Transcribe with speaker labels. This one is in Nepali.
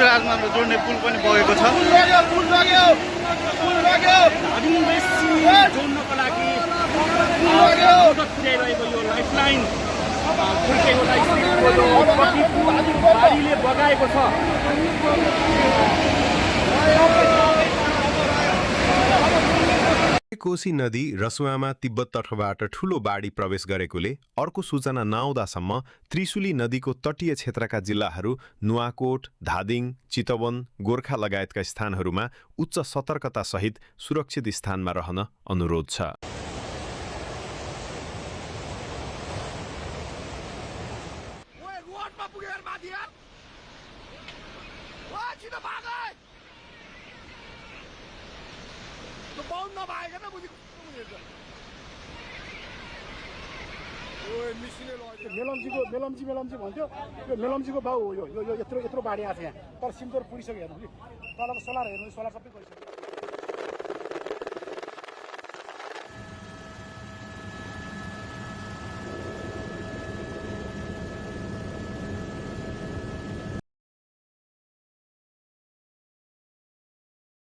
Speaker 1: राष्ट्रिय राजमार्ग जोड्ने पुल पनि बगेको छ।
Speaker 2: जोड्नको लागि मद्दत पुर्याइरहेको यो लाइफलाइन बाढीले बगाएको छ।
Speaker 3: कोशी नदी रसुवामा तिब्बत तटबाट ठूलो बाढी प्रवेश गरेकोले अर्को सूचना नआउँदासम्म त्रिशुली नदीको तटीय क्षेत्रका जिल्लाहरू नुवाकोट, धादिङ, चितवन, गोर्खा लगायतका स्थानहरूमा उच्च सतर्कता सहित सुरक्षित स्थानमा रहन अनुरोध छ।
Speaker 4: मेलम्ची भन्थ्यो यो मेलम्चीको बाउ हो। यो यत्रो बाढी आएको छ यहाँ, तर सिमतोर पुगिसक्यो हेर्नु कि तलको सोलर हेर्नु, सोलर सबै गइसक्यो।